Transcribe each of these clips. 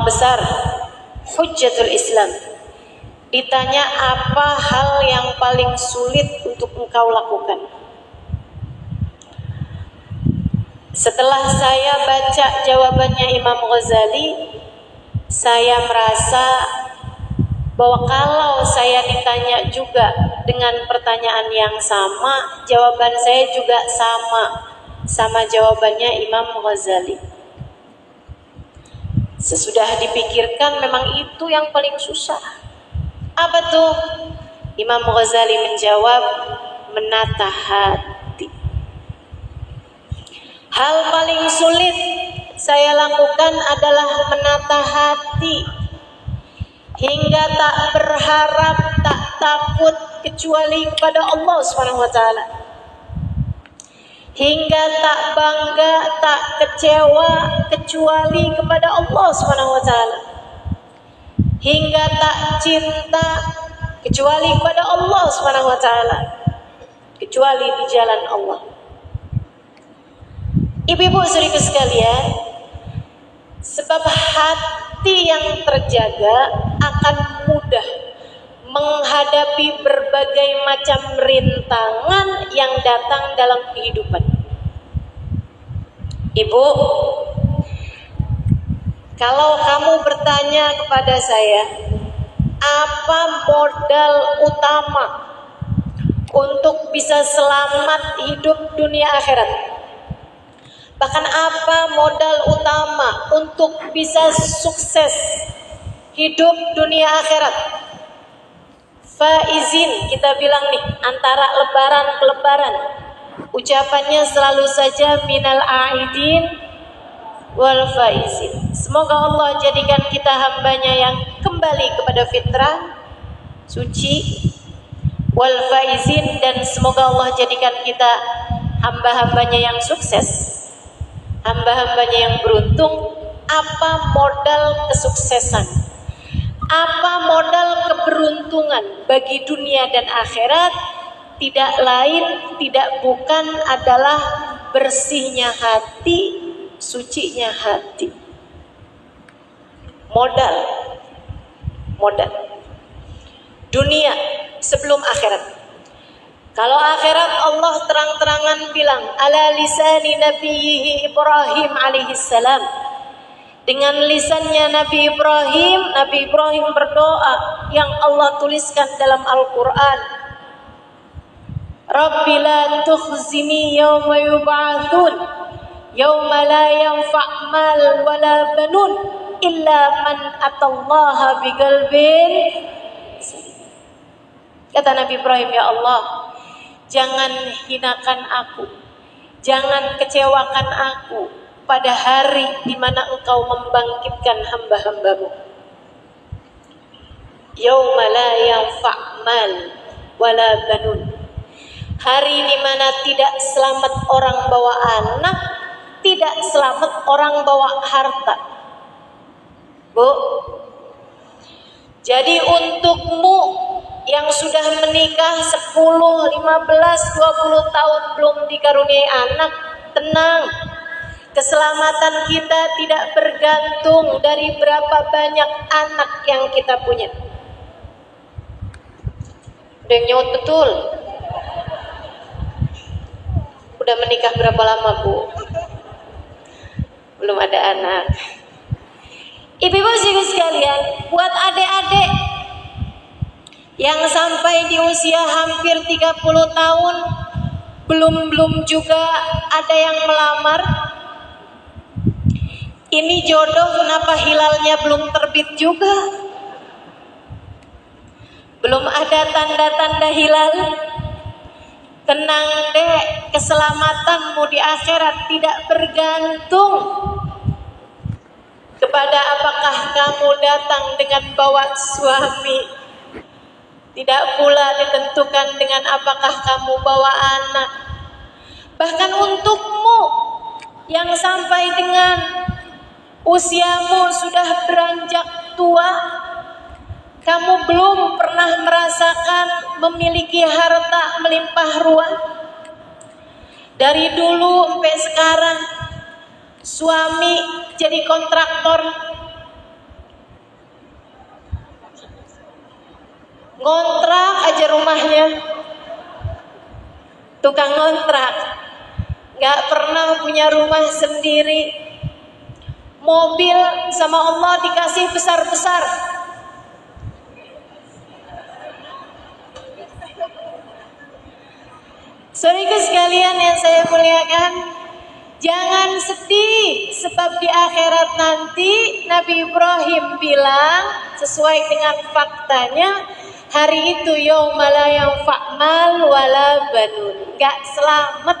ulama besar, Hujjatul Islam, ditanya apa hal yang paling sulit untuk engkau lakukan. Setelah saya baca jawabannya Imam Ghazali, saya merasa bahwa kalau saya ditanya juga dengan pertanyaan yang sama, jawaban saya juga sama jawabannya Imam Ghazali. Sesudah dipikirkan memang itu yang paling susah. Apa tuh? Imam Ghazali menjawab, menata hati. Hal paling sulit saya lakukan adalah menata hati, hingga tak berharap, tak takut kecuali kepada Allah SWT, hingga tak bangga, tak kecewa kecuali kepada Allah SWT, hingga tak cinta kecuali kepada Allah SWT, kecuali di jalan Allah. Ibu-ibu saudaraku sekalian, sebab hati yang terjaga akan mudah menghadapi berbagai macam rintangan yang datang dalam kehidupan. Ibu, kalau kamu bertanya kepada saya, apa modal utama untuk bisa selamat hidup dunia akhirat? Bahkan apa modal utama untuk bisa sukses hidup dunia akhirat? Faizin, kita bilang nih, antara lebaran ke lebaran, ucapannya selalu saja minal aidin wal faizin. Semoga Allah jadikan kita hambanya yang kembali kepada fitrah suci, wal faizin, dan semoga Allah jadikan kita hamba-hambanya yang sukses, hamba-hambanya yang beruntung. Apa modal kesuksesan? Apa modal keberuntungan bagi dunia dan akhirat? Tidak lain, tidak bukan adalah bersihnya hati, sucinya hati. Modal dunia sebelum akhirat. Kalau akhirat Allah terang-terangan bilang ala lisani nabiyhi Ibrahim alaihissalam, dengan lisannya Nabi Ibrahim berdoa yang Allah tuliskan dalam Al-Quran, Rabbi la tukhzini yawma yub'atsun yawma la yanfa' mal wala banun illa man atallaha biqalbin salim. Kata Nabi Ibrahim, ya Allah, jangan hinakan aku, jangan kecewakan aku pada hari di mana Engkau membangkitkan hamba-hambamu. Yauma la yanfa' mal wala banun. Hari di mana tidak selamat orang bawa anak, tidak selamat orang bawa harta. Bu, jadi untukmu yang sudah menikah 10, 15, 20 tahun belum dikaruniai anak, tenang. Keselamatan kita tidak bergantung dari berapa banyak anak yang kita punya. Udah yang nyaut betul. Udah menikah berapa lama, Bu? Belum ada anak. Ibu-ibu sekalian, buat adik-adik yang sampai di usia hampir 30 tahun belum juga ada yang melamar, ini jodoh kenapa hilalnya belum terbit juga? Belum ada tanda-tanda hilal? Tenang dek, keselamatanmu di akhirat tidak bergantung kepada apakah kamu datang dengan bawa suami, tidak pula ditentukan dengan apakah kamu bawa anak. Bahkan untukmu yang sampai dengan usiamu sudah beranjak tua, kamu belum pernah merasakan memiliki harta melimpah ruah. Dari dulu sampai sekarang, suami jadi kontraktor, ngontrak aja rumahnya, tukang ngontrak, gak pernah punya rumah sendiri. Mobil sama Allah dikasih besar-besar. Saudaraku sekalian yang saya muliakan, jangan sedih, sebab di akhirat nanti Nabi Ibrahim bilang sesuai dengan faktanya, hari itu yaumala yanfa' mal wala banun. Gak selamat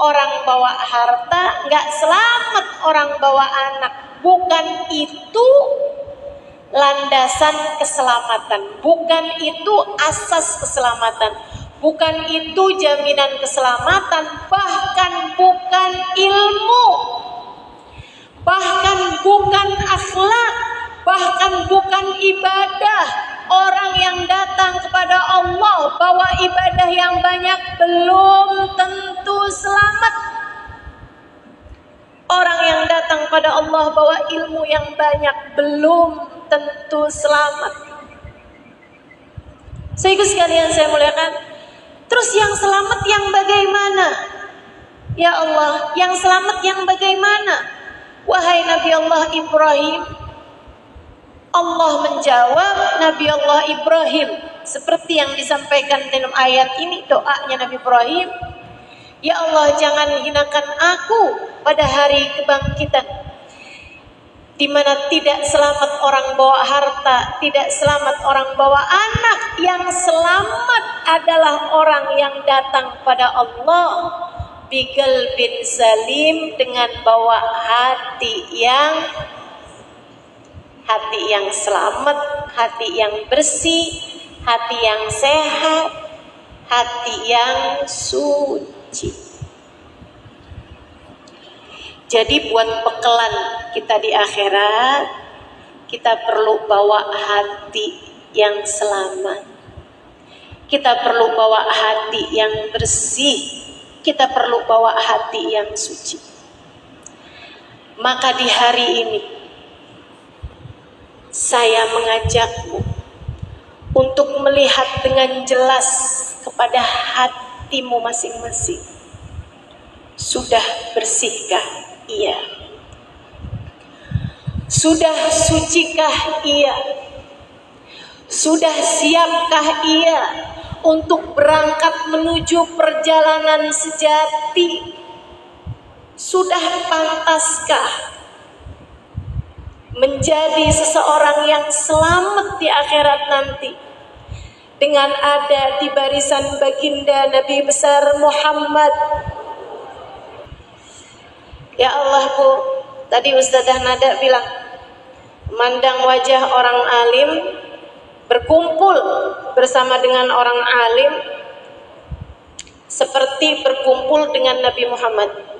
orang bawa harta, gak selamat orang bawa anak. Bukan itu landasan keselamatan, bukan itu asas keselamatan, bukan itu jaminan keselamatan, bahkan bukan ilmu, bahkan bukan akhlak, bahkan bukan ibadah. Orang yang datang kepada Allah bawa ibadah yang banyak belum tentu selamat. Orang yang datang pada Allah bawa ilmu yang banyak belum tentu selamat. Saudaraku sekalian saya muliakan, terus yang selamat yang bagaimana? Ya Allah, yang selamat yang bagaimana? Wahai Nabi Allah Ibrahim, Allah menjawab Nabi Allah Ibrahim seperti yang disampaikan dalam ayat ini, doanya Nabi Ibrahim. Ya Allah, jangan hinakan aku pada hari kebangkitan, di mana tidak selamat orang bawa harta, tidak selamat orang bawa anak. Yang selamat adalah orang yang datang pada Allah biqal bin salim, dengan bawa hati yang selamat, hati yang bersih, hati yang sehat, hati yang suci. Jadi buat bekalan kita di akhirat, kita perlu bawa hati yang selamat, kita perlu bawa hati yang bersih, kita perlu bawa hati yang suci. Maka di hari ini saya mengajakmu untuk melihat dengan jelas kepada hatimu masing-masing. Sudah bersihkah? Iya. Sudah sucikah? Iya. Sudah siapkah? Iya. Untuk berangkat menuju perjalanan sejati? Sudah pantaskah menjadi seseorang yang selamat di akhirat nanti, dengan ada di barisan baginda Nabi besar Muhammad? Ya Allah Bu, tadi Ustazah Nada bilang, memandang wajah orang alim, berkumpul bersama dengan orang alim, seperti berkumpul dengan Nabi Muhammad.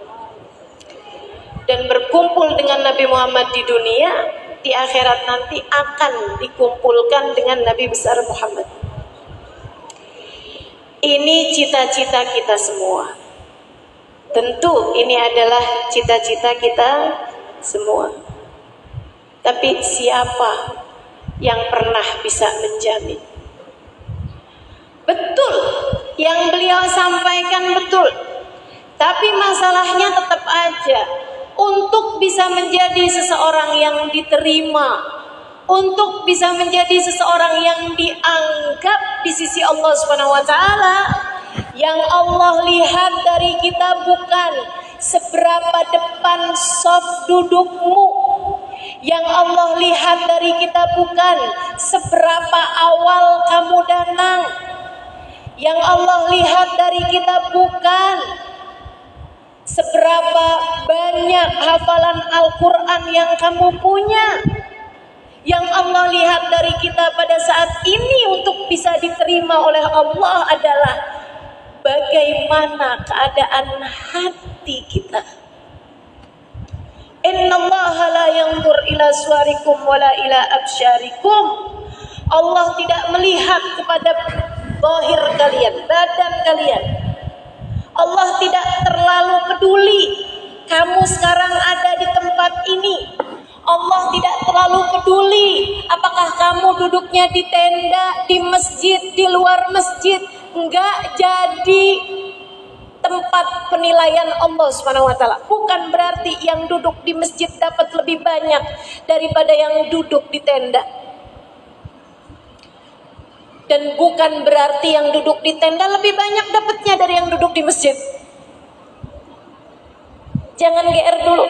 Dan berkumpul dengan Nabi Muhammad di dunia, di akhirat nanti akan dikumpulkan dengan Nabi besar Muhammad. Ini cita-cita kita semua. Tentu ini adalah cita-cita kita semua. Tapi siapa yang pernah bisa menjamin? Betul, yang beliau sampaikan betul. Tapi masalahnya tetap aja, untuk bisa menjadi seseorang yang diterima, untuk bisa menjadi seseorang yang dianggap di sisi Allah Subhanahu wa taala, yang Allah lihat dari kita bukan seberapa depan soft dudukmu, yang Allah lihat dari kita bukan seberapa awal kamu datang, yang Allah lihat dari kita bukan seberapa banyak hafalan Al-Quran yang kamu punya. Yang Allah lihat dari kita pada saat ini untuk bisa diterima oleh Allah adalah bagaimana keadaan hati kita. Innallaha la yanzur ila suwarikum wala ila absyarikum. Allah tidak melihat kepada zahir kalian, badan kalian. Allah tidak terlalu peduli kamu sekarang ada di tempat ini. Allah tidak terlalu peduli apakah kamu duduknya di tenda, di masjid, di luar masjid. Enggak jadi tempat penilaian Allah Subhanahu wa taala. Bukan berarti yang duduk di masjid dapat lebih banyak daripada yang duduk di tenda. Dan bukan berarti yang duduk di tenda lebih banyak dapatnya dari yang duduk di masjid. Jangan GR dulu.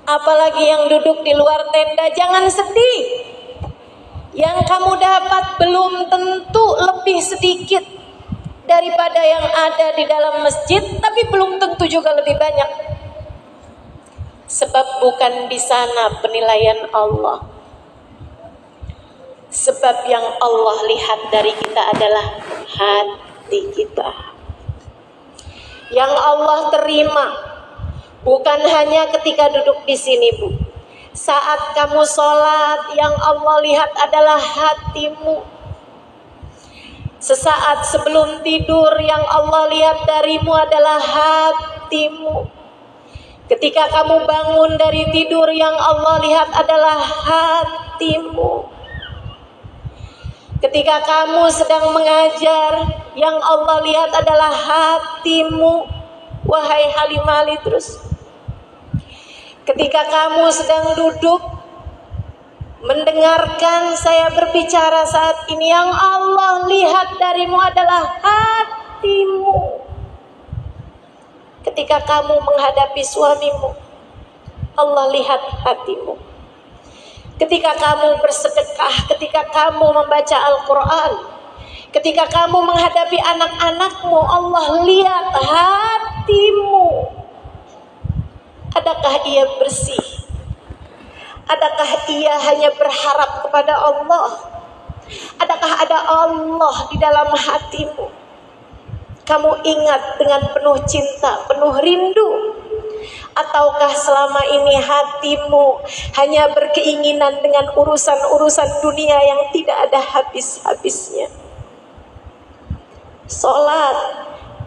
Apalagi yang duduk di luar tenda, jangan sedih. Yang kamu dapat belum tentu lebih sedikit daripada yang ada di dalam masjid, tapi belum tentu juga lebih banyak. Sebab bukan di sana penilaian Allah. Sebab yang Allah lihat dari kita adalah hati kita. Yang Allah terima bukan hanya ketika duduk di sini, Bu. Saat kamu sholat, yang Allah lihat adalah hatimu. Sesaat sebelum tidur, yang Allah lihat darimu adalah hatimu. Ketika kamu bangun dari tidur, yang Allah lihat adalah hatimu. Ketika kamu sedang mengajar, yang Allah lihat adalah hatimu. Wahai Halimah terus. Ketika kamu sedang duduk mendengarkan saya berbicara saat ini, yang Allah lihat darimu adalah hatimu. Ketika kamu menghadapi suamimu, Allah lihat hatimu. Ketika kamu bersedekah, ketika kamu membaca Al-Quran, ketika kamu menghadapi anak-anakmu, Allah lihat hatimu. Adakah ia bersih? Adakah ia hanya berharap kepada Allah? Adakah ada Allah di dalam hatimu? Kamu ingat dengan penuh cinta, penuh rindu? Ataukah selama ini hatimu hanya berkeinginan dengan urusan-urusan dunia yang tidak ada habis-habisnya? Sholat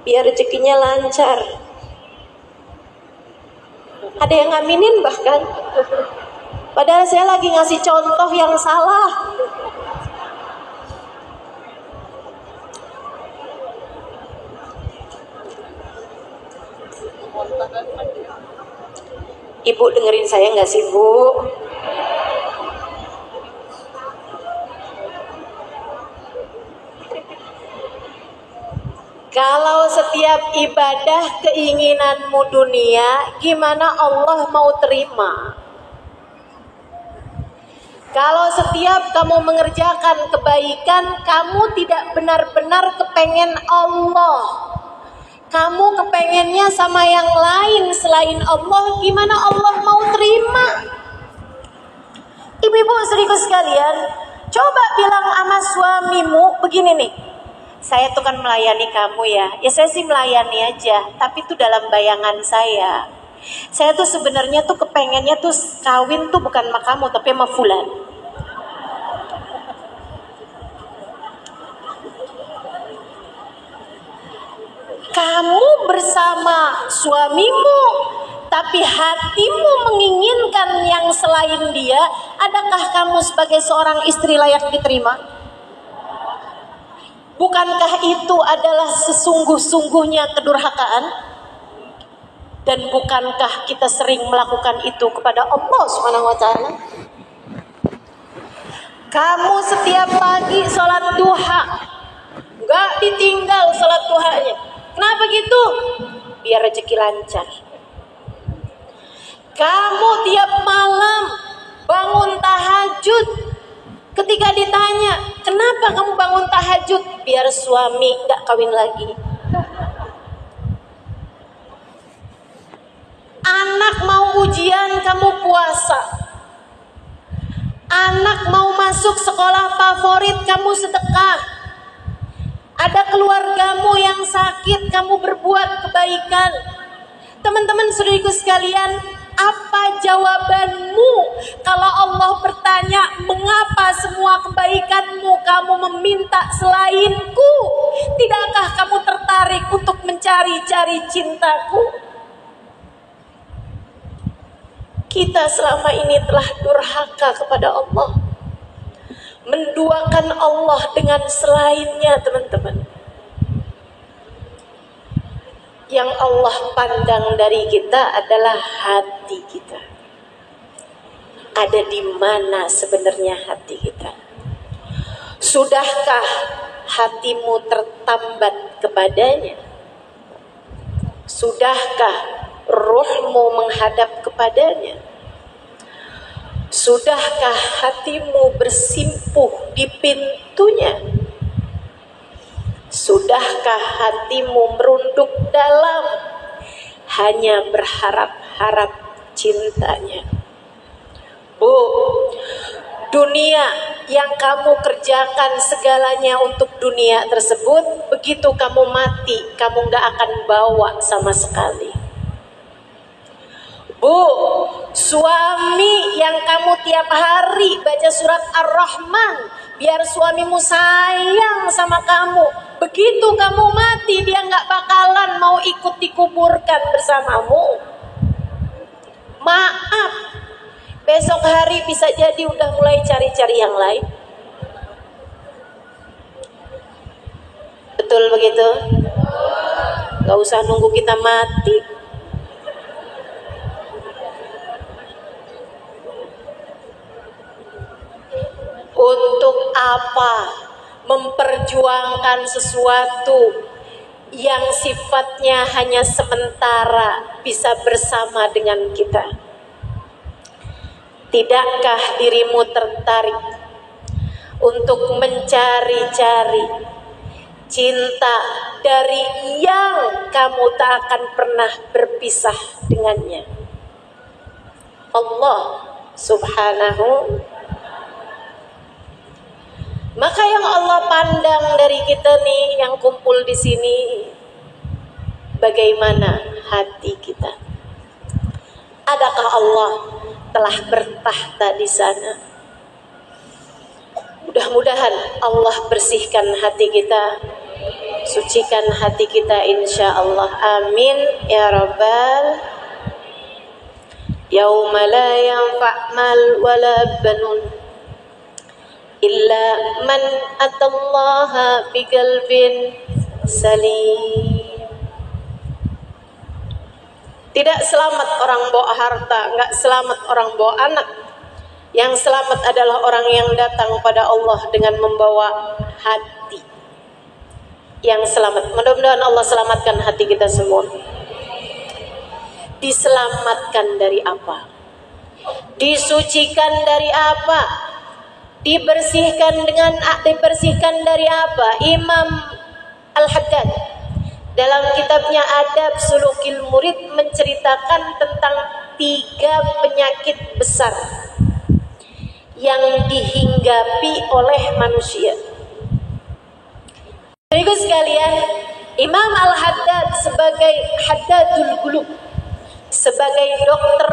biar rezekinya lancar. Ada yang ngaminin bahkan. Padahal saya lagi ngasih contoh yang salah. Ibu dengerin saya nggak sih, Bu? Kalau setiap ibadah keinginanmu dunia, gimana Allah mau terima? Kalau setiap kamu mengerjakan kebaikan, kamu tidak benar-benar kepengen Allah, kamu kepengennya sama yang lain selain Allah, gimana Allah mau terima? Ibu-ibu saudariku sekalian, coba bilang sama suamimu begini nih, saya tuh kan melayani kamu ya saya sih melayani aja, tapi tuh dalam bayangan saya tuh sebenarnya tuh kepengennya tuh kawin tuh bukan sama kamu tapi sama fulan. Kamu bersama suamimu, tapi hatimu menginginkan yang selain dia. Adakah kamu sebagai seorang istri layak diterima? Bukankah itu adalah sesungguh-sungguhnya kedurhakaan? Dan bukankah kita sering melakukan itu kepada Allah Subhanahu wa taala? Kamu setiap pagi sholat duha, gak ditinggal sholat duhanya. Kenapa gitu? Biar rezeki lancar. Kamu tiap malam bangun tahajud. Ketika ditanya, kenapa kamu bangun tahajud? Biar suami gak kawin lagi. Anak mau ujian, kamu puasa. Anak mau masuk sekolah favorit, kamu sedekah. Ada keluargamu yang sakit, kamu berbuat kebaikan. Teman-teman saudariku sekalian, apa jawabanmu kalau Allah bertanya, mengapa semua kebaikanmu kamu meminta selainku? Tidakkah kamu tertarik untuk mencari-cari cintaku? kita selama ini telah durhaka kepada Allah, menduakan Allah dengan selainnya, teman-teman. Yang Allah pandang dari kita adalah hati kita. Ada di mana sebenarnya hati kita? Sudahkah hatimu tertambat kepadanya? Sudahkah ruhmu menghadap kepadanya? Sudahkah hatimu bersimpuh di pintunya? Sudahkah hatimu merunduk dalam hanya berharap-harap cintanya? Bu, dunia yang kamu kerjakan segalanya untuk dunia tersebut, begitu kamu mati, kamu gak akan bawa sama sekali. Bu, suami yang kamu tiap hari baca surat Ar-Rahman, biar suamimu sayang sama kamu, begitu kamu mati, dia gak bakalan mau ikut dikuburkan bersamamu. Maaf, besok hari bisa jadi udah mulai cari-cari yang lain. Betul begitu? Gak usah nunggu kita mati. Untuk apa memperjuangkan sesuatu yang sifatnya hanya sementara bisa bersama dengan kita? Tidakkah dirimu tertarik untuk mencari-cari cinta dari yang kamu tak akan pernah berpisah dengannya? Allah Subhanahu. Maka yang Allah pandang dari kita nih yang kumpul di sini, bagaimana hati kita? Adakah Allah telah bertahta di sana? Mudah-mudahan Allah bersihkan hati kita, sucikan hati kita insya Allah. Amin ya rabbal. Yauma la yanfa' mal wala banun illa man atallaha biqalbin salim. Tidak selamat orang bawa harta, enggak selamat orang bawa anak. Yang selamat adalah orang yang datang pada Allah dengan membawa hati yang selamat. Mudah-mudahan Allah selamatkan hati kita semua. Diselamatkan dari apa? Disucikan dari apa? Dibersihkan dari apa? Imam Al-Haddad dalam kitabnya Adab Sulukil Murid menceritakan tentang 3 penyakit besar yang dihinggapi oleh manusia. Berikut sekalian, Imam Al-Haddad sebagai Haddadul Qulub, sebagai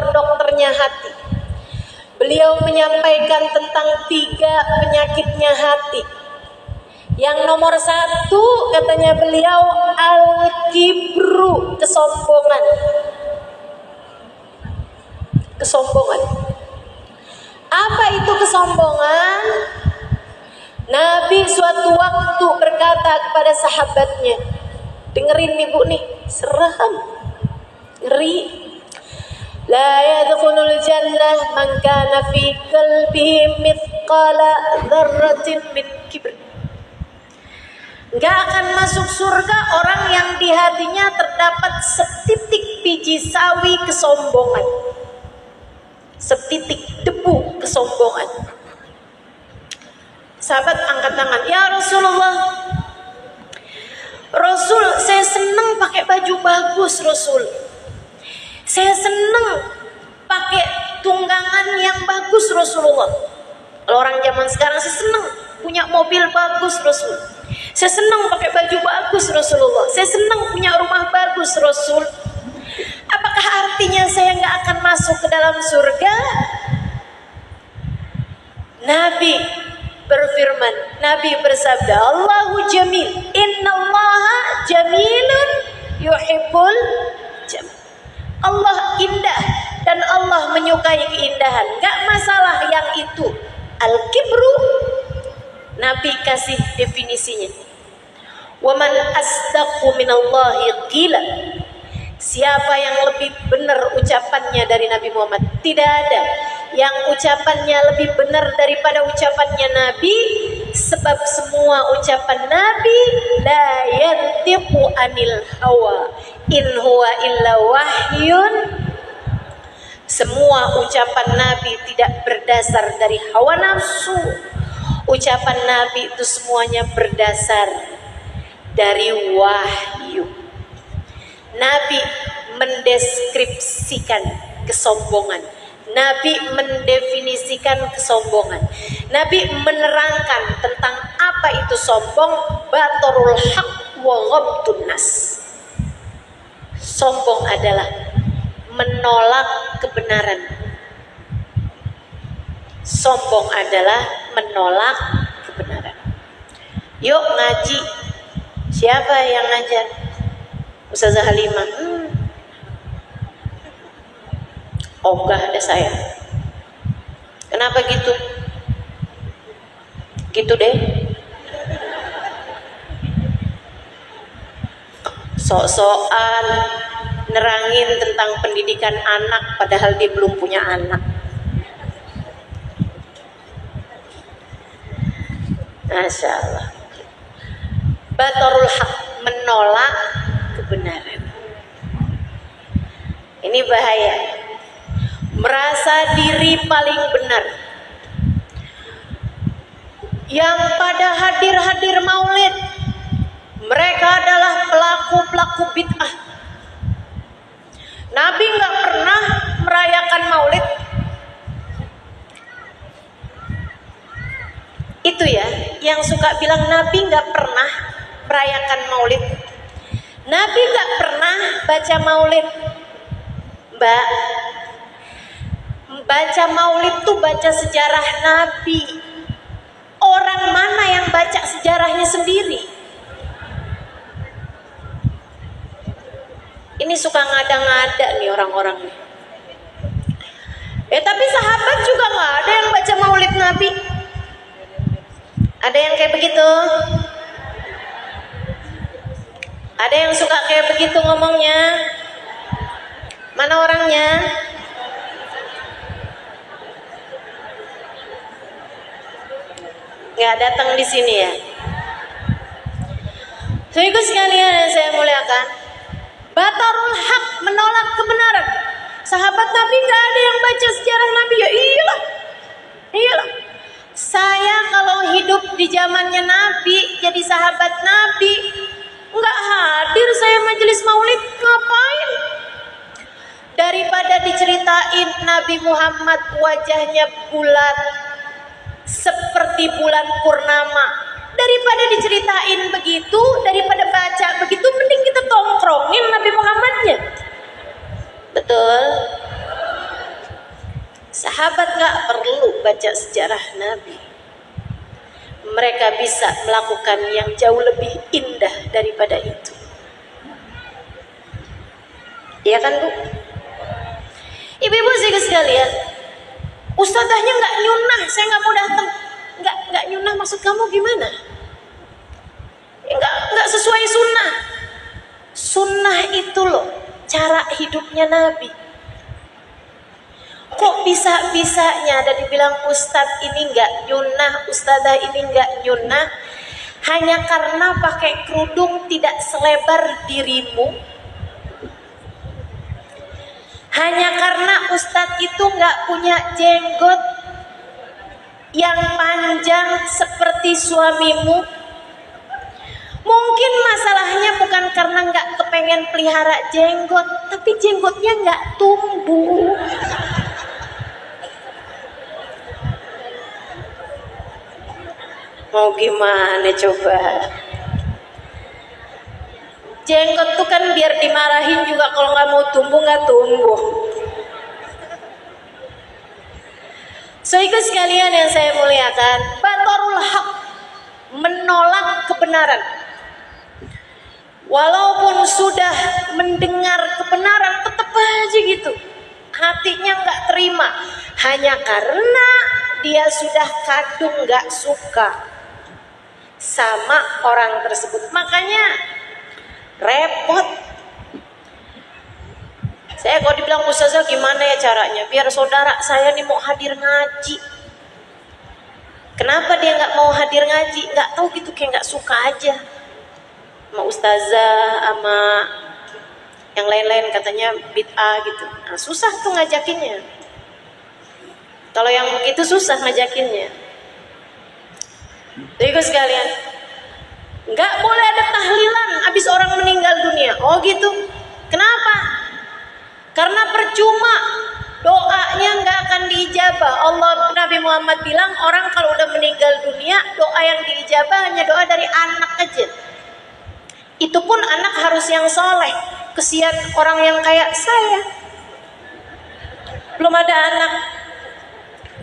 dokternya hati, beliau menyampaikan tentang 3 penyakitnya hati. Yang nomor 1 katanya beliau, al-kibru, kesombongan. Kesombongan. Apa itu kesombongan? Nabi suatu waktu berkata kepada sahabatnya, dengerin nih bu nih, serem, ngeri. La yadkhulul jannah man kana fi qalbihi mithqala dzarratin min kibr. Enggak akan masuk surga orang yang di hatinya terdapat setitik biji sawi kesombongan. Setitik debu kesombongan. Sahabat angkat tangan, ya Rasulullah, Rasul, saya senang pakai baju bagus Rasul. Saya senang pakai tunggangan yang bagus Rasulullah. Kalau orang zaman sekarang, saya senang punya mobil bagus Rasul. Saya senang pakai baju bagus Rasulullah. Saya senang punya rumah bagus Rasul. Apakah artinya saya nggak akan masuk ke dalam surga? Nabi berfirman, Nabi bersabda, Allahu jamil, innallaha jamilun yuhibbul jamal. Allah indah dan Allah menyukai keindahan. Gak masalah yang itu. Al-kibru, Nabi kasih definisinya. Waman asdaqu minallahi qila. Siapa yang lebih benar ucapannya dari Nabi Muhammad? Tidak ada yang ucapannya lebih benar daripada ucapannya Nabi, sebab semua ucapan Nabi la yantiqu anil hawa in huwa illa wahyun. Semua ucapan Nabi tidak berdasar dari hawa nafsu. Ucapan Nabi itu semuanya berdasar dari wahyu. Nabi mendeskripsikan kesombongan. Nabi mendefinisikan kesombongan. Nabi menerangkan tentang apa itu sombong. Batorul haq wa ghamtun nas. Sombong adalah menolak kebenaran. Sombong adalah menolak kebenaran. Yuk ngaji. Siapa yang ngajar? Ustazah Halimah. Ogah ada saya. Kenapa gitu? Gitu deh. Sok-sokan nerangin tentang pendidikan anak padahal dia belum punya anak. Masya Allah. Batorul haq, menolak kebenaran. Ini bahaya. Merasa diri paling benar. Yang pada hadir-hadir maulid, mereka adalah pelaku-pelaku bid'ah. Nabi nggak pernah merayakan maulid. Itu ya, yang suka bilang Nabi nggak pernah merayakan maulid. Nabi nggak pernah baca maulid. Mbak, baca maulid tuh baca sejarah Nabi. Orang mana yang baca sejarahnya sendiri? Ini suka ngada-ngada nih orang-orang. Tapi sahabat juga nggak ada yang baca maulid Nabi. Ada yang kayak begitu? Ada yang suka kayak begitu ngomongnya? Mana orangnya? Nggak datang di sini ya. Saudaraku sekalian yang saya muliakan, batarul haq, menolak kebenaran. Sahabat Nabi nggak ada yang baca sejarah Nabi. Ya iyalah. Saya kalau hidup di zamannya Nabi, jadi sahabat Nabi, nggak hadir saya majelis maulid. Ngapain? Daripada diceritain Nabi Muhammad wajahnya bulat seperti bulan purnama, daripada diceritain begitu, daripada baca begitu, mending kita tongkrongin Nabi Muhammadnya. Betul? Sahabat gak perlu baca sejarah Nabi. Mereka bisa melakukan yang jauh lebih indah daripada itu. Iya kan, Bu? Ibu-ibu sekalian, ustazahnya nggak nyunah, saya nggak mau datang. Nggak nyunah maksud kamu gimana? Nggak sesuai sunnah. Sunnah itu loh cara hidupnya Nabi. Kok bisa-bisanya ada dibilang ustadz ini nggak nyunah, ustazah ini nggak nyunah, hanya karena pakai kerudung tidak selebar dirimu? Hanya karena ustadz itu nggak punya jenggot yang panjang seperti suamimu? Mungkin masalahnya bukan karena nggak kepengen pelihara jenggot, tapi jenggotnya nggak tumbuh. Mau gimana coba? Jenggot tuh kan biar dimarahin juga, kalau nggak mau tumbuh nggak tumbuh. Saudaraku sekalian yang saya muliakan, batarul haq, menolak kebenaran. Walaupun sudah mendengar kebenaran, tetap aja gitu. hatinya nggak terima, hanya karena dia sudah kadung nggak suka sama orang tersebut. Makanya repot. Saya kalau dibilang ustazah gimana ya caranya biar saudara saya nih mau hadir ngaji. Kenapa dia nggak mau hadir ngaji? Nggak tahu gitu, kayak nggak suka aja sama ustazah, sama yang lain-lain, katanya bid'ah gitu. Nah, susah tuh ngajakinnya. Kalau yang begitu susah ngajakinnya. Jadi sekalian, nggak boleh ada tahlilan abis orang meninggal dunia. Oh gitu. Kenapa? Karena percuma, doanya nggak akan diijabah. Allah, Nabi Muhammad bilang orang kalau udah meninggal dunia, doa yang diijabah hanya doa dari anak aja. Itu pun anak harus yang soleh. Kesian orang yang kayak saya, belum ada anak.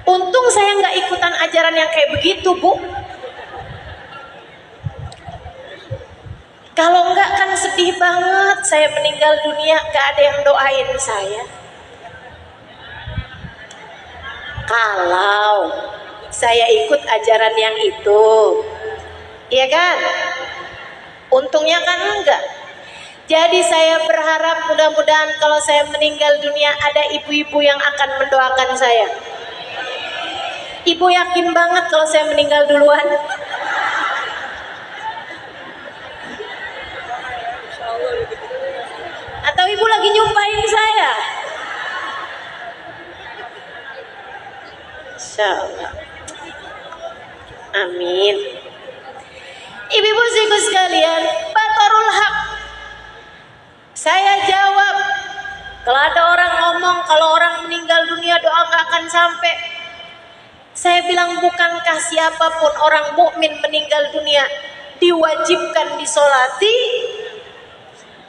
Untung saya nggak ikutan ajaran yang kayak begitu, Bu. Kalau enggak kan sedih banget, saya meninggal dunia gak ada yang doain saya. Kalau saya ikut ajaran yang itu, iya kan? Untungnya kan enggak. Jadi saya berharap mudah-mudahan kalau saya meninggal dunia ada ibu-ibu yang akan mendoakan saya. Ibu yakin banget kalau saya meninggal duluan? Atau ibu lagi nyumpahin saya? Insyaallah. Amin. Ibu-ibu sekalian, batarul haq. Saya jawab, kalau ada orang ngomong kalau orang meninggal dunia doa gak akan sampai. Saya bilang, bukankah siapapun orang mukmin meninggal dunia diwajibkan disolati?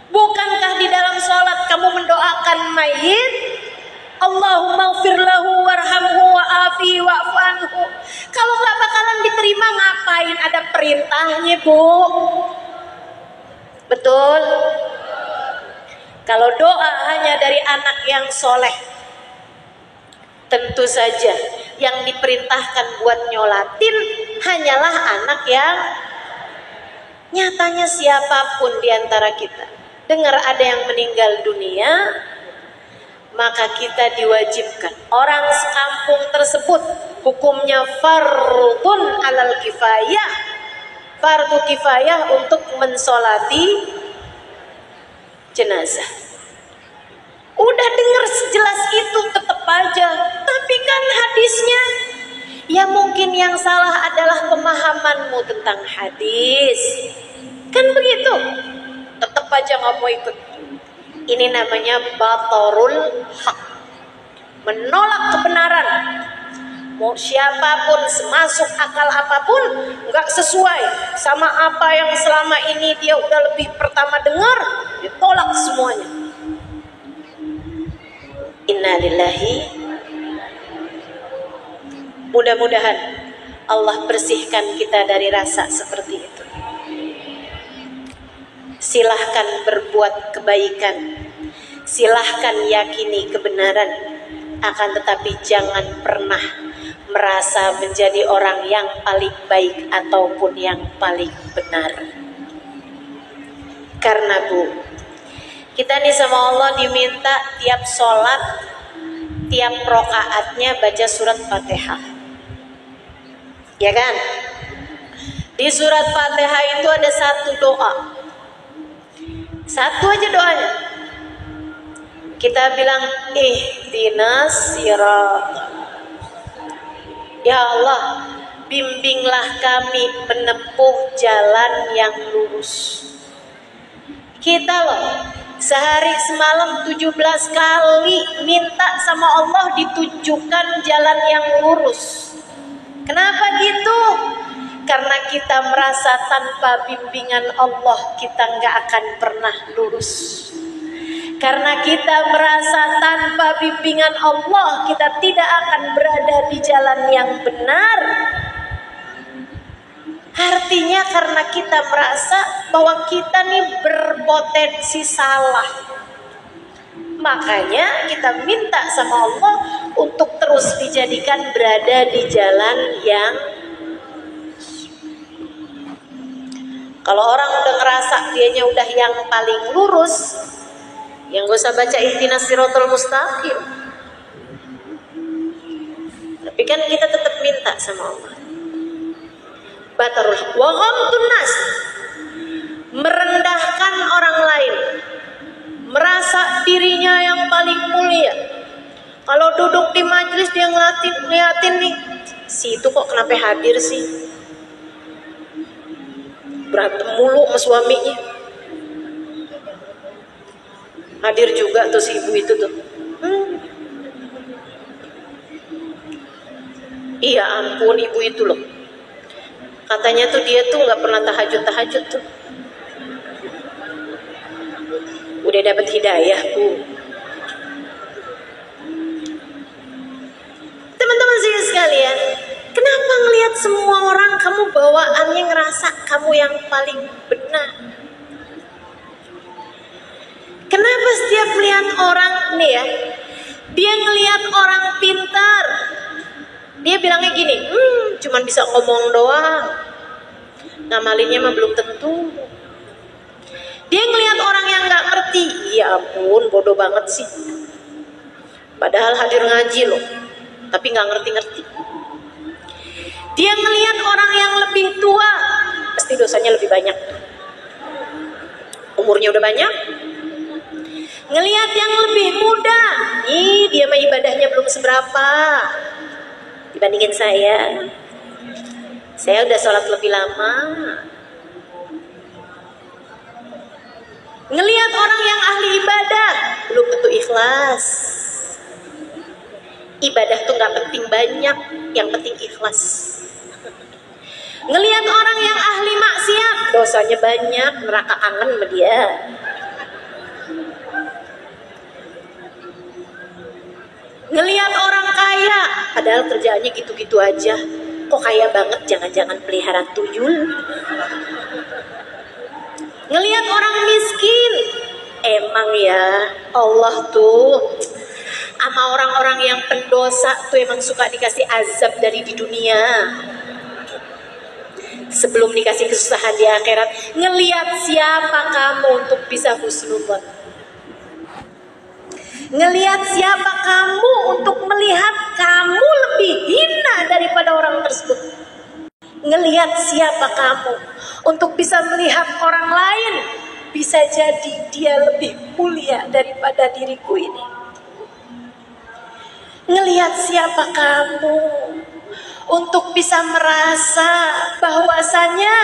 Bukankah di dalam sholat kamu mendoakan mayit? Allahumma ighfir lahu warhamhu wa'afi wa'fu anhu. Kalau nggak bakalan diterima, ngapain ada perintahnya, Bu? Betul? Kalau doa hanya dari anak yang soleh, tentu saja yang diperintahkan buat nyolatin hanyalah anak yang nyatanya siapapun di antara kita dengar ada yang meninggal dunia, maka kita diwajibkan. Orang sekampung tersebut hukumnya fardun alal kifayah, fardu kifayah untuk mensolati jenazah. Udah dengar sejelas itu tetap aja, tapi kan hadisnya, ya mungkin yang salah adalah pemahamanmu tentang hadis, kan begitu. Tetap aja nggak mau ikut. Ini namanya batarul haq, menolak kebenaran. Mau siapapun, semasuk akal apapun, nggak sesuai sama apa yang selama ini dia udah lebih pertama dengar, ditolak semuanya. Innalillahi. Mudah-mudahan Allah bersihkan kita dari rasa seperti itu. Silahkan berbuat kebaikan, silahkan yakini kebenaran, akan tetapi jangan pernah merasa menjadi orang yang paling baik ataupun yang paling benar. Karena Bu, kita nih sama Allah diminta tiap sholat, tiap rokaatnya baca surat Fatihah, ya kan? Di surat Fatihah itu ada satu doa. Satu aja doanya. Kita bilang ihdinas sirat. Ya Allah, bimbinglah kami menempuh jalan yang lurus. Kita loh sehari semalam 17 kali minta sama Allah ditunjukkan jalan yang lurus. Kenapa gitu? Karena kita merasa tanpa bimbingan Allah kita nggak akan pernah lurus. Karena kita merasa tanpa bimbingan Allah kita tidak akan berada di jalan yang benar. Artinya karena kita merasa bahwa kita nih berpotensi salah. Makanya kita minta sama Allah untuk terus dijadikan berada di jalan yang, kalau orang udah ngerasa dianya udah yang paling lurus, yang gak usah baca ihdinas siratal mustaqim. Tapi kan kita tetap minta sama Allah. Batarul wa ghamtun nas, merendahkan orang lain, merasa dirinya yang paling mulia. Kalau duduk di majelis dia ngeliatin nih, si itu kok kenapa hadir sih? Berantem mulu sama suaminya. Hadir juga tuh si ibu itu tuh. Iya ampun, ibu itu loh. Katanya tuh dia tuh nggak pernah tahajud tuh. Udah dapat hidayah, Bu. Teman-teman sekalian, kenapa ngelihat semua orang kamu bawaannya ngerasa kamu yang paling benar? Kenapa setiap melihat orang nih ya, dia ngelihat orang pintar, dia bilangnya gini, cuman bisa ngomong doang, ngamalinnya mah belum tentu. Dia ngelihat orang yang nggak ngerti, ya ampun, bodoh banget sih. Padahal hadir ngaji loh, tapi nggak ngerti-ngerti. Dia ngelihat orang yang lebih tua, pasti dosanya lebih banyak. Umurnya udah banyak. Ngelihat yang lebih muda, dia mah ibadahnya belum seberapa dibandingin saya. Saya udah sholat lebih lama. Ngelihat orang yang ahli ibadah, belum tentu ikhlas. Ibadah tuh gak penting banyak, yang penting ikhlas. Ngelihat orang yang ahli maksiat, dosanya banyak, neraka kangen sama dia. Ngelihat orang kaya, padahal kerjaannya gitu-gitu aja. Kok kaya banget, jangan-jangan pelihara tuyul. Ngelihat orang miskin, emang ya Allah tuh sama orang-orang yang pendosa tuh emang suka dikasih azab dari di dunia sebelum dikasih kesusahan di akhirat. Ngelihat siapa kamu untuk bisa husnuzon, ngelihat siapa kamu untuk melihat kamu lebih hina daripada orang tersebut. Ngelihat siapa kamu untuk bisa melihat orang lain, bisa jadi dia lebih mulia daripada diriku ini. Ngelihat siapa kamu untuk bisa merasa bahwasanya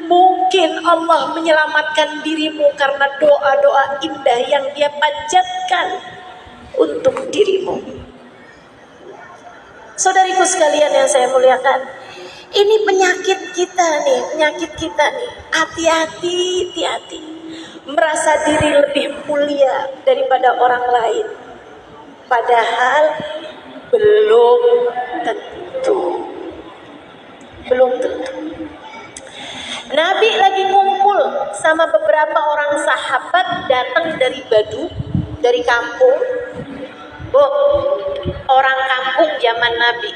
mungkin Allah menyelamatkan dirimu karena doa-doa indah yang dia panjatkan untuk dirimu. Saudariku sekalian yang saya muliakan, ini penyakit kita nih. Hati-hati. Merasa diri lebih mulia daripada orang lain. Padahal belum tentu. Nabi lagi ngumpul sama beberapa orang sahabat datang dari Badu, dari kampung. Orang kampung zaman Nabi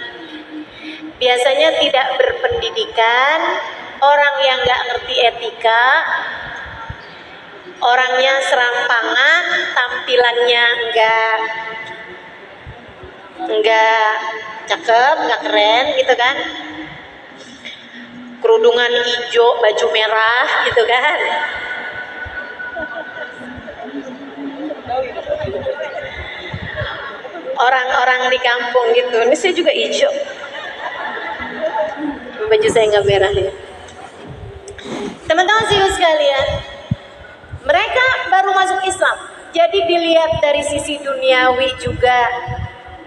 biasanya tidak berpendidikan, orang yang gak ngerti etika, orangnya serampangan, tampilannya enggak cakep, enggak keren gitu kan, kerudungan hijau, baju merah gitu kan. Orang-orang di kampung gitu. Ini saya juga hijau, baju saya nggak merah ya. Teman-teman sekalian, mereka baru masuk Islam, jadi dilihat dari sisi duniawi juga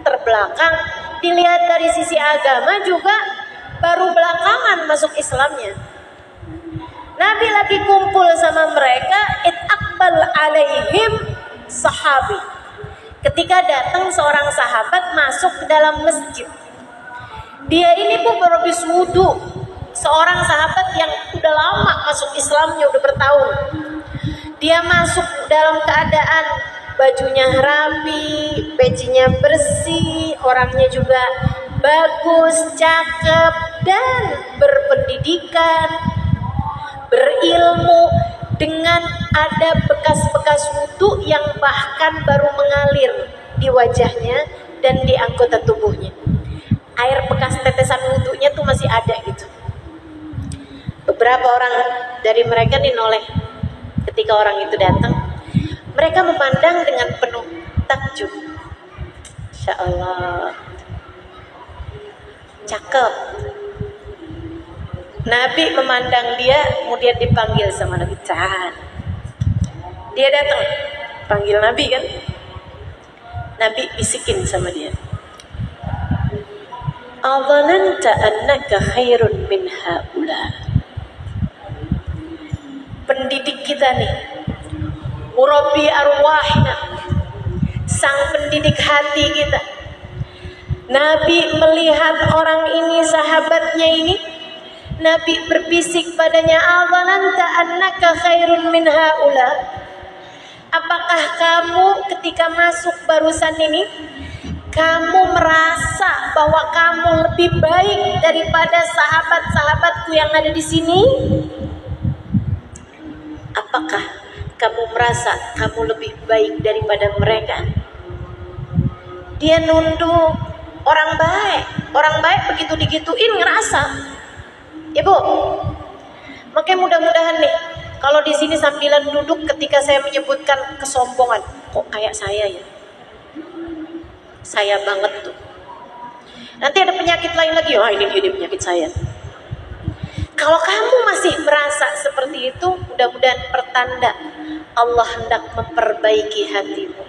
terbelakang, dilihat dari sisi agama juga baru belakangan masuk Islamnya. Nabi lagi kumpul sama mereka, itaqbal alaihim sahabi. Ketika datang seorang sahabat masuk ke dalam masjid. Dia ini pun baru habis wudu. Seorang sahabat yang udah lama masuk Islamnya, udah bertahun. Dia masuk dalam keadaan bajunya rapi, pecinya bersih, orangnya juga bagus, cakep, dan berpendidikan, berilmu, dengan ada bekas-bekas wudhu yang bahkan baru mengalir di wajahnya dan di anggota tubuhnya. Air bekas tetesan wudhunya tuh masih ada gitu. Beberapa orang dari mereka dinoleh ketika orang itu datang. Mereka memandang dengan penuh takjub. Masya Allah, cakep. Nabi memandang dia, kemudian dipanggil sama Nabi. Dia datang, panggil Nabi kan. Nabi bisikin sama dia, "Adhananta annaka khairun min haula." Pendidik kita nih, murabbi arwahna, sang pendidik hati kita. Nabi melihat orang ini, sahabatnya ini, Nabi berbisik padanya, "Adhananta annaka khairun min haula." Apakah kamu ketika masuk barusan ini, kamu merasa bahwa kamu lebih baik daripada sahabat-sahabatku yang ada di sini? Apakah kamu merasa kamu lebih baik daripada mereka? Dia nunduk, orang baik. Orang baik begitu digituin ngerasa. Ya Bu, makanya mudah-mudahan nih, kalau di sini sambilan duduk ketika saya menyebutkan kesombongan, kok kayak saya ya? Saya banget tuh. Nanti ada penyakit lain lagi, oh ini penyakit saya. Kalau kamu masih merasa seperti itu, mudah-mudahan pertanda Allah hendak memperbaiki hatimu.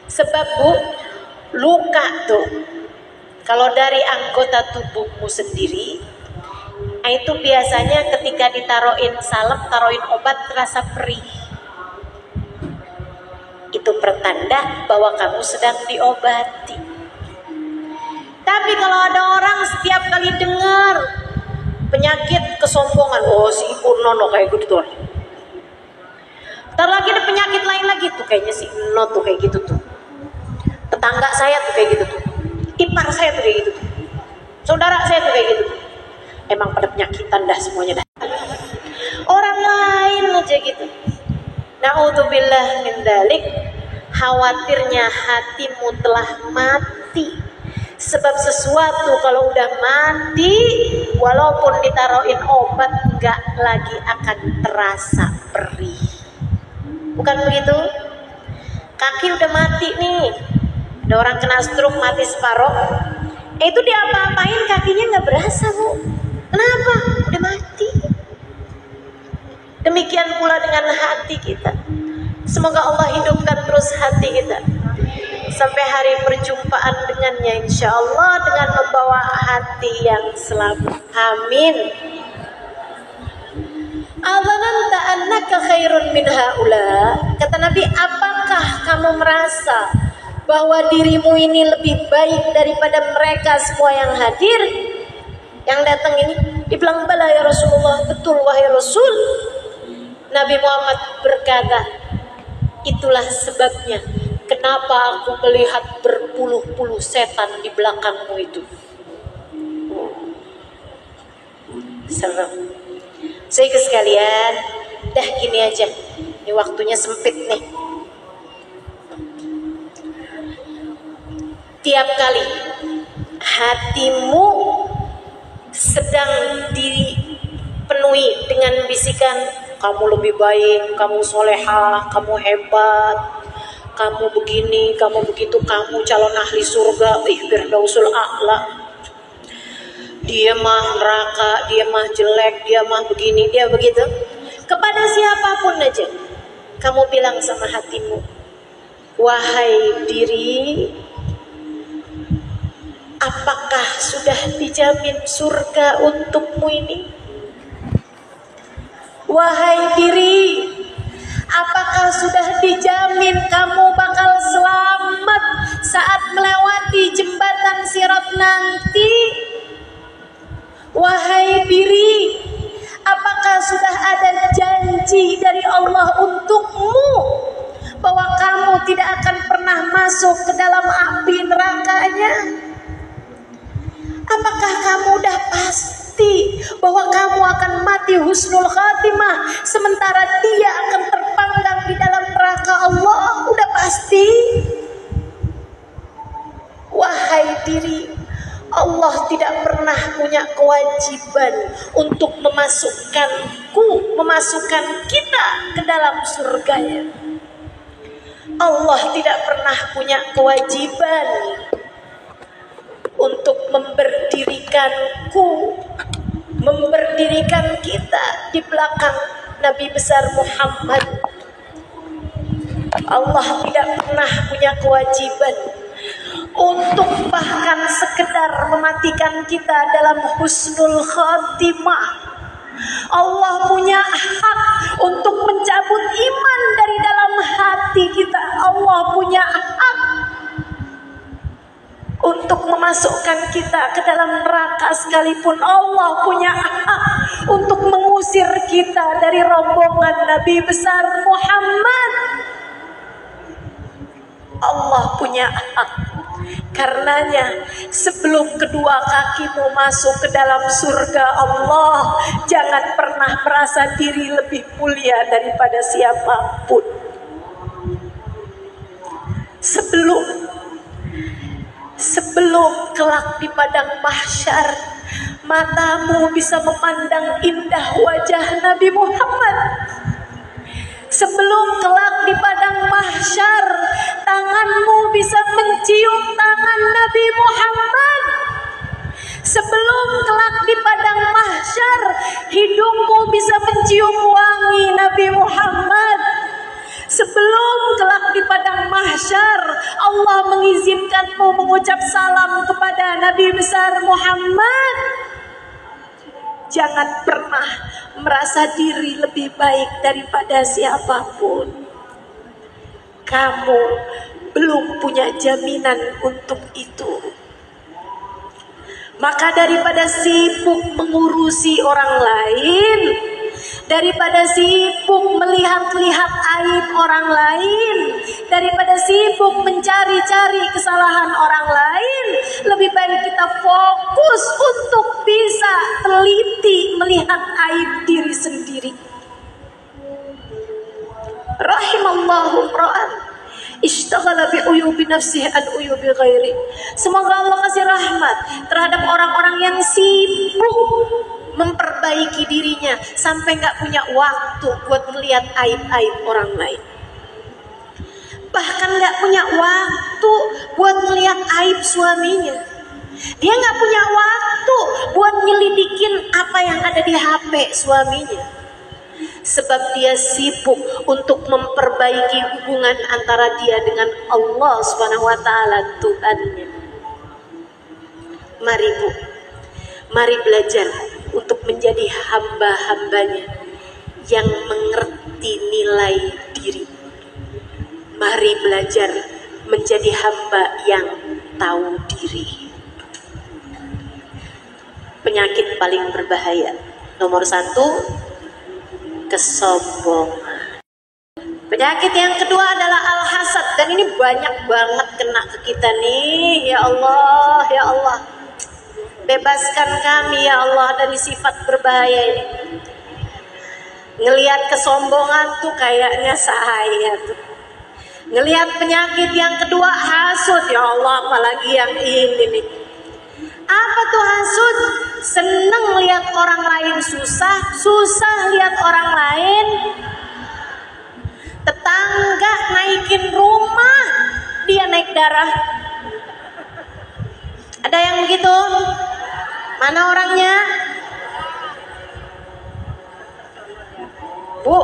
Sebab Bu, luka tuh, kalau dari anggota tubuhmu sendiri, itu biasanya ketika ditaruhin salep, taruhin obat, terasa perih. Itu pertanda bahwa kamu sedang diobati. Tapi kalau ada orang setiap kali dengar penyakit kesombongan, oh si Nono kayak gitu tuh. Ntar lagi ada penyakit lain lagi tuh, kayaknya si Nono tuh kayak gitu tuh. Tetangga saya tuh kayak gitu tuh. Ipar saya tuh kayak gitu tuh. Saudara saya tuh kayak gitu tuh. Emang pada penyakitan dah semuanya dah. Orang lain aja gitu. Na'udzubillah min dzalik. Khawatirnya hatimu telah mati. Sebab sesuatu kalau udah mati, walaupun ditaruhin obat, nggak lagi akan terasa perih. Bukan begitu? Kaki udah mati nih. Ada orang kena stroke, mati separoh. Itu diapa-apain kakinya nggak berasa Bu. Kenapa? Udah mati. Demikian pula dengan hati kita. Semoga Allah hidupkan terus hati kita sampai hari perjumpaan dengannya, insya Allah, dengan membawa hati yang selamat. Amin. Adhananta annaka khairun min haula. Kata Nabi, apakah kamu merasa bahwa dirimu ini lebih baik daripada mereka semua yang hadir, yang datang ini? Dibilang, bala ya Rasulullah, betul wahai Rasul. Nabi Muhammad berkata, itulah sebabnya kenapa aku melihat berpuluh-puluh setan di belakangmu itu. Serem. Saya sekalian, dah gini aja. Ini waktunya sempit nih. Tiap kali hatimu sedang dipenuhi dengan bisikan, kamu lebih baik, kamu solehah, kamu hebat, kamu begini, kamu begitu, kamu calon ahli surga, firdausul a'la. Dia mah neraka, dia mah jelek, dia mah begini, dia begitu. Kepada siapapun aja, kamu bilang sama hatimu, wahai diri, apakah sudah dijamin surga untukmu ini? Wahai diri, apakah sudah dijamin kamu bakal selamat saat melewati jembatan Sirat nanti? Wahai diri, apakah sudah ada janji dari Allah untukmu bahwa kamu akan mati husnul khatimah, sementara dia akan terpanggang di dalam neraka Allah. Udah pasti. Wahai diri, Allah tidak pernah punya kewajiban untuk memasukkan kita ke dalam surganya. Allah tidak pernah punya kewajiban untuk memberdirikan kita di belakang Nabi besar Muhammad. Allah tidak pernah punya kewajiban untuk bahkan sekedar mematikan kita dalam husnul khatimah. Allah punya hak untuk mencabut iman dari dalam hati kita. Allah punya hak untuk memasukkan kita ke dalam neraka sekalipun. Allah punya hak untuk mengusir kita dari rombongan Nabi besar Muhammad. Allah punya hak. Karenanya sebelum kedua kakimu masuk ke dalam surga Allah, jangan pernah merasa diri lebih mulia daripada siapapun. Sebelum kelak di padang mahsyar matamu bisa memandang indah wajah Nabi Muhammad, sebelum kelak di padang mahsyar tanganmu bisa mencium tangan Nabi Muhammad, sebelum kelak di padang mahsyar hidungmu bisa mencium wangi Nabi Muhammad, sebelum kelak di padang mahsyar Allah mengizinkanmu mengucap salam kepada Nabi besar Muhammad, jangan pernah merasa diri lebih baik daripada siapapun. Kamu belum punya jaminan untuk itu. Maka daripada sibuk mengurusi orang lain, daripada sibuk melihat-lihat aib orang lain, daripada sibuk mencari-cari kesalahan orang lain, lebih baik kita fokus untuk bisa teliti melihat aib diri sendiri. Rahimallahu ra'an ishtaghala bi uyubi nafsihi an uyubi ghairi. Semoga Allah kasih rahmat terhadap orang-orang yang sibuk memperbaiki dirinya sampai gak punya waktu buat melihat aib-aib orang lain. Bahkan gak punya waktu buat melihat aib suaminya. Dia gak punya waktu buat nyelidikin apa yang ada di HP suaminya. Sebab dia sibuk untuk memperbaiki hubungan antara dia dengan Allah Subhanahu wa taala, Tuhannya. Mari Bu, mari belajar untuk menjadi hamba-hambanya yang mengerti nilai diri. Mari belajar menjadi hamba yang tahu diri. Penyakit paling berbahaya nomor 1, kesombongan. Penyakit yang kedua adalah al-hasad, dan ini banyak banget kena ke kita nih. Ya Allah, ya Allah, bebaskan kami ya Allah dari sifat berbahaya ini. Ngelihat kesombongan tuh kayaknya saya tuh. Ngelihat penyakit yang kedua hasud, ya Allah, apalagi yang ini nih. Apa tuh hasud? Seneng lihat orang lain susah, susah lihat orang lain. Tetangga naikin rumah, dia naik darah. Ada yang begitu? Mana orangnya? Bu,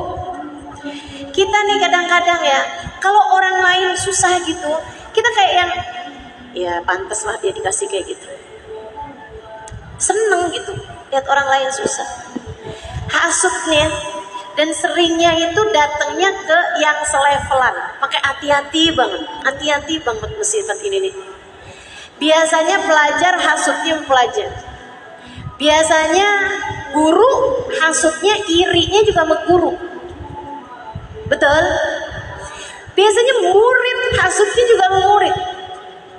kita nih kadang-kadang ya, kalau orang lain susah gitu, kita kayak yang, ya pantas lah dia dikasih kayak gitu. Seneng gitu lihat orang lain susah. Hasudnya dan seringnya itu datangnya ke yang selevelan. Pakai hati-hati banget sifat ini nih. Biasanya pelajar hasudnya pelajar. Biasanya guru hasudnya irinya juga sama guru. Betul? Biasanya murid hasudnya juga sama murid.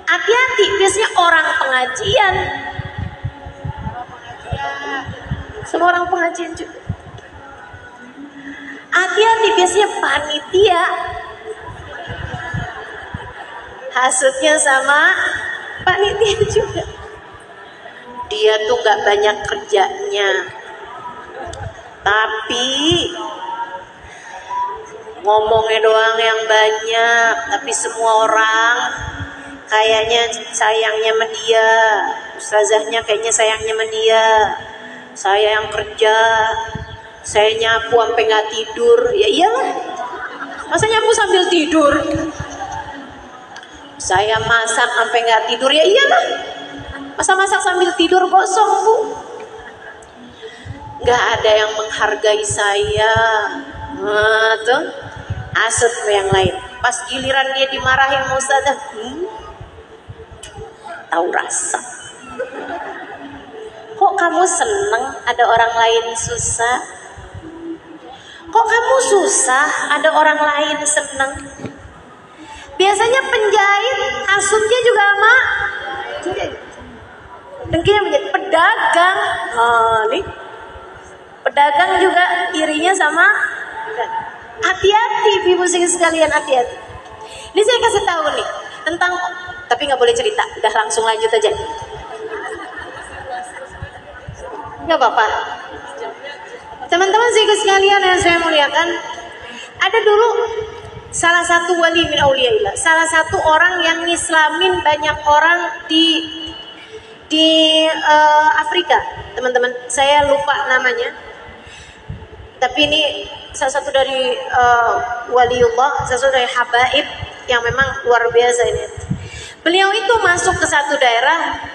Hati-hati, biasanya orang pengajian sama orang pengajian juga. Hati-hati, biasanya panitia hasutnya sama panitia juga. Dia tuh gak banyak kerjanya, tapi ngomongnya doang yang banyak. Tapi semua orang kayaknya sayangnya sama dia, ustazahnya kayaknya sayangnya sama dia. Saya yang kerja, saya nyapu sampai nggak tidur. Ya iyalah, masa nyapu sambil tidur? Saya masak sampai nggak tidur. Ya iyalah, masa masak sambil tidur gosong, Bu? Nggak ada yang menghargai saya. Nah, tuh asut yang lain. Pas giliran dia dimarahin sama ustazah, tahu rasa. Kok kamu seneng ada orang lain susah? Kok kamu susah ada orang lain seneng? Biasanya penjahit hasutnya juga sama dengkinya menjadi pedagang. Oh, nih pedagang juga irinya sama. Hati-hati ibu sekalian, hati-hati. Ini saya kasih tahu nih tentang, tapi nggak boleh cerita, udah langsung lanjut aja. Nggak apa-apa. Teman-teman sekalian yang saya muliakan, ada dulu salah satu wali min auliyaillah, salah satu orang yang ngislamin banyak orang di Afrika, teman-teman. Saya lupa namanya, tapi ini salah satu dari waliullah, salah satu dari habaib yang memang luar biasa ini. Beliau itu masuk ke satu daerah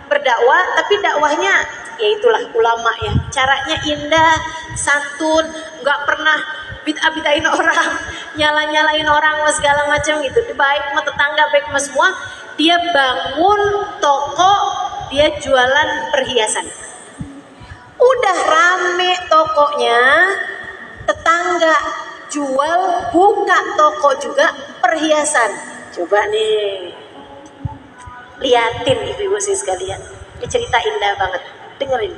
berdakwah, tapi dakwahnya ya itulah ulama ya. Caranya indah, santun, nggak pernah bid'ah-bid'ahin orang, nyala-nyalain orang segala macam gitu. Baik sama tetangga, baik sama semua. Dia bangun toko, dia jualan perhiasan. Udah rame tokonya, tetangga jual, buka toko juga perhiasan. Coba nih, liatin ibu-ibu sekalian. Ini cerita indah banget, dengerin.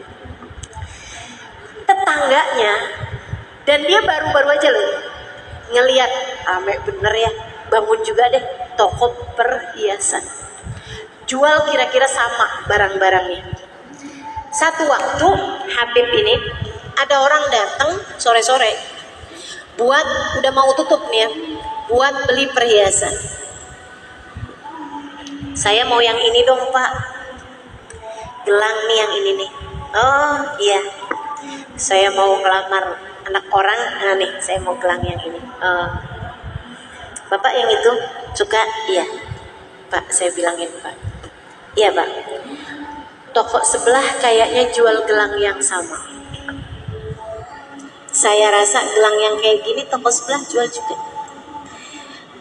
Tetangganya, dan dia baru-baru aja loh ngeliat, rame bener ya, bangun juga deh toko perhiasan. Jual kira-kira sama barang-barangnya. Satu waktu Habib ini ada orang datang sore-sore buat, udah mau tutup nih ya, buat beli perhiasan. Saya mau yang ini dong Pak, gelang nih yang ini nih. Oh iya, saya mau ngelamar anak orang, nah nih saya mau gelang yang ini. Bapak yang itu suka? Iya Pak, saya bilangin Pak. Iya Pak, toko sebelah kayaknya jual gelang yang sama. Saya rasa gelang yang kayak gini toko sebelah jual juga.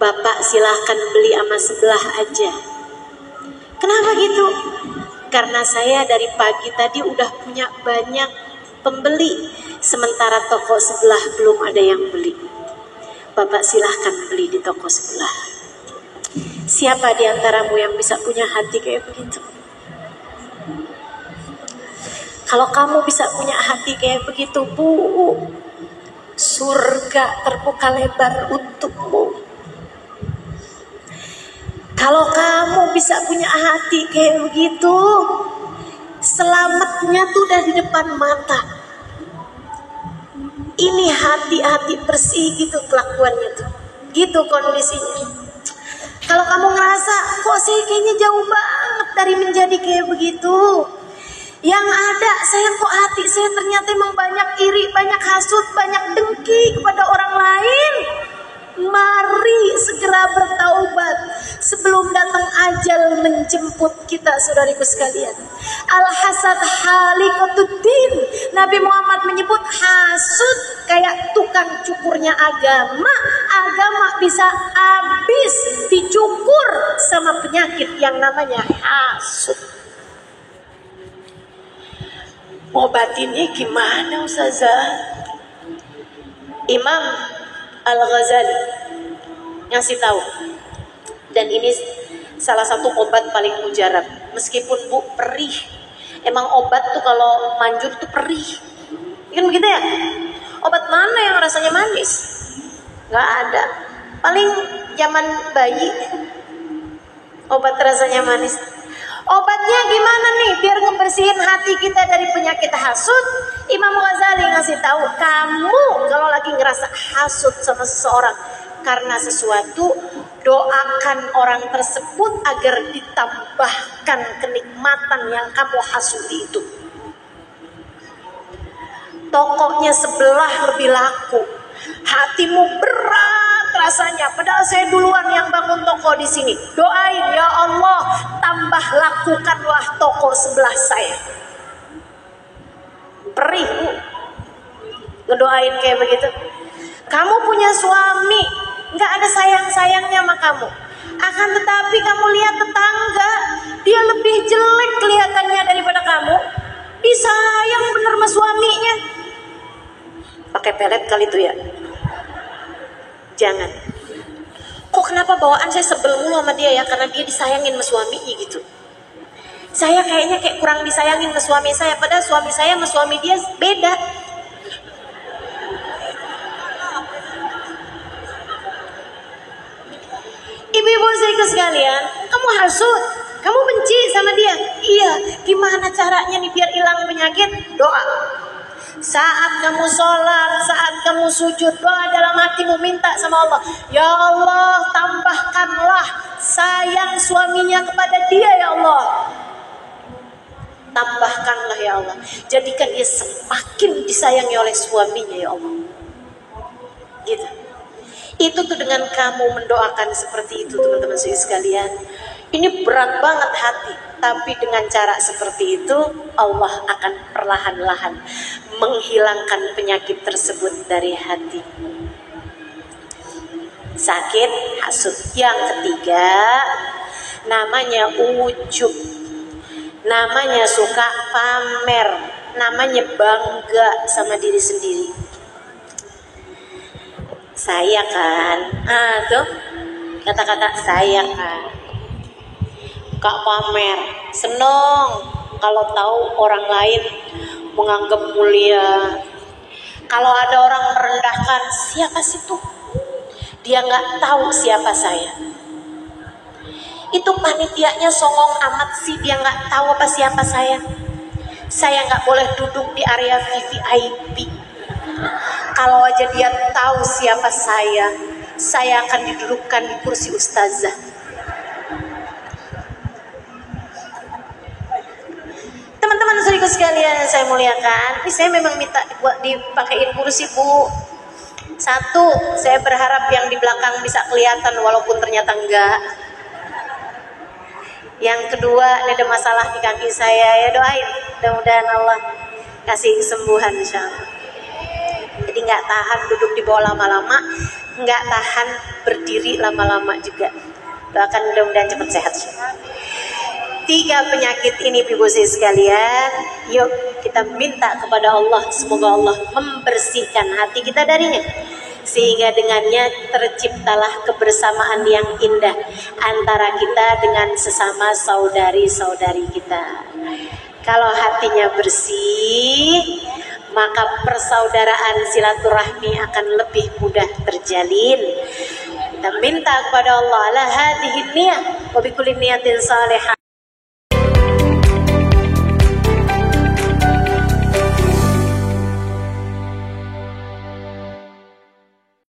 Bapak silahkan beli sama sebelah aja. Kenapa gitu? Karena saya dari pagi tadi udah punya banyak pembeli, sementara toko sebelah belum ada yang beli. Bapak silahkan beli di toko sebelah. Siapa di antaramu yang bisa punya hati kayak begitu? Kalau kamu bisa punya hati kayak begitu, Bu, surga terbuka lebar untukmu. Kalau kamu bisa punya hati kayak begitu, selamatnya tuh udah di depan mata. Ini hati-hati bersih gitu kelakuannya tuh, gitu kondisinya. Kalau kamu ngerasa kok saya kayaknya jauh banget dari menjadi kayak begitu, yang ada saya kok hati saya ternyata emang banyak iri, banyak hasut, banyak dengki kepada orang lain. Mari segera bertaubat sebelum datang ajal menjemput kita, saudariku sekalian. Al-hasad halikotuddin. Nabi Muhammad menyebut hasud kayak tukang cukurnya agama. Agama bisa habis dicukur sama penyakit yang namanya hasud. Obatinnya gimana Ustazah? Imam Al-Ghazali ngasih tahu, dan ini salah satu obat paling mujarab. Meskipun Bu perih, emang obat tuh kalau manjur tuh perih, Kan begitu ya? Obat mana yang rasanya manis? Nggak ada. Paling zaman bayi obat rasanya manis. Obatnya gimana nih biar ngebersihin hati kita dari penyakit hasud? Imam Ghazali ngasih tahu, kamu kalau lagi ngerasa hasud sama seseorang karena sesuatu, doakan orang tersebut agar ditambahkan kenikmatan yang kamu hasudi itu. Tokonya sebelah lebih laku, hatimu berat rasanya, padahal saya duluan yang bangun toko di sini. Doain, ya Allah, tambah lakukanlah toko sebelah saya. Perih, Bu, ngedoain kayak begitu. Kamu punya suami, nggak ada sayang-sayangnya sama kamu. Akan tetapi kamu lihat tetangga, dia lebih jelek kelihatannya daripada kamu. Disayang bener sama suaminya. Pakai pelet kali itu ya. Jangan. Kok kenapa bawaan saya sebel mulu sama dia ya? Karena dia disayangin sama suaminya gitu. Saya kayaknya kayak kurang disayangin ke suami saya. Padahal suami saya sama suami dia beda. Ibu-ibu saudaraku sekalian, kamu hasud, kamu benci sama dia. Iya, gimana caranya nih biar hilang penyakit? Doa. Saat kamu sholat, saat kamu sujud, doa dalam hatimu, minta sama Allah, ya Allah, tambahkanlah sayang suaminya kepada dia, ya Allah. Tambahkanlah, ya Allah. Jadikan dia semakin disayangi oleh suaminya, ya Allah. Gitu. Itu tuh dengan kamu mendoakan seperti itu, teman-teman sekalian. Ini berat banget hati, tapi dengan cara seperti itu Allah akan perlahan-lahan menghilangkan penyakit tersebut dari hati. Sakit hasud. Yang ketiga, namanya ujub. Namanya suka pamer, namanya bangga sama diri sendiri. Saya kan, tuh kata-kata saya kan, Kak pamer, seneng kalau tahu orang lain menganggap mulia. Kalau ada orang merendahkan, siapa sih tuh? Dia nggak tahu siapa saya. Itu panitianya songong amat sih, dia nggak tahu apa siapa saya. Saya nggak boleh duduk di area VVIP. Kalau aja dia tahu siapa saya akan didudukkan di kursi ustazah. Teman-teman saudaraku sekalian yang saya muliakan, ini saya memang minta buat dipakein kursi, Bu. Satu, saya berharap yang di belakang bisa kelihatan walaupun ternyata enggak. Yang kedua, ini ada masalah di kaki saya, ya doain, mudah-mudahan Allah kasih kesembuhan insyaallah. Jadi nggak tahan duduk di bawah lama-lama, nggak tahan berdiri lama-lama juga. Doakan mudah-mudahan cepat sehat. 3 penyakit ini, ibu sekalian, yuk kita minta kepada Allah, semoga Allah membersihkan hati kita darinya, sehingga dengannya terciptalah kebersamaan yang indah antara kita dengan sesama saudari-saudari kita. Kalau hatinya bersih, maka persaudaraan silaturahmi akan lebih mudah terjalin. Kita minta kepada Allah, la hadhihi niyah wa bikulli niyatin salihah.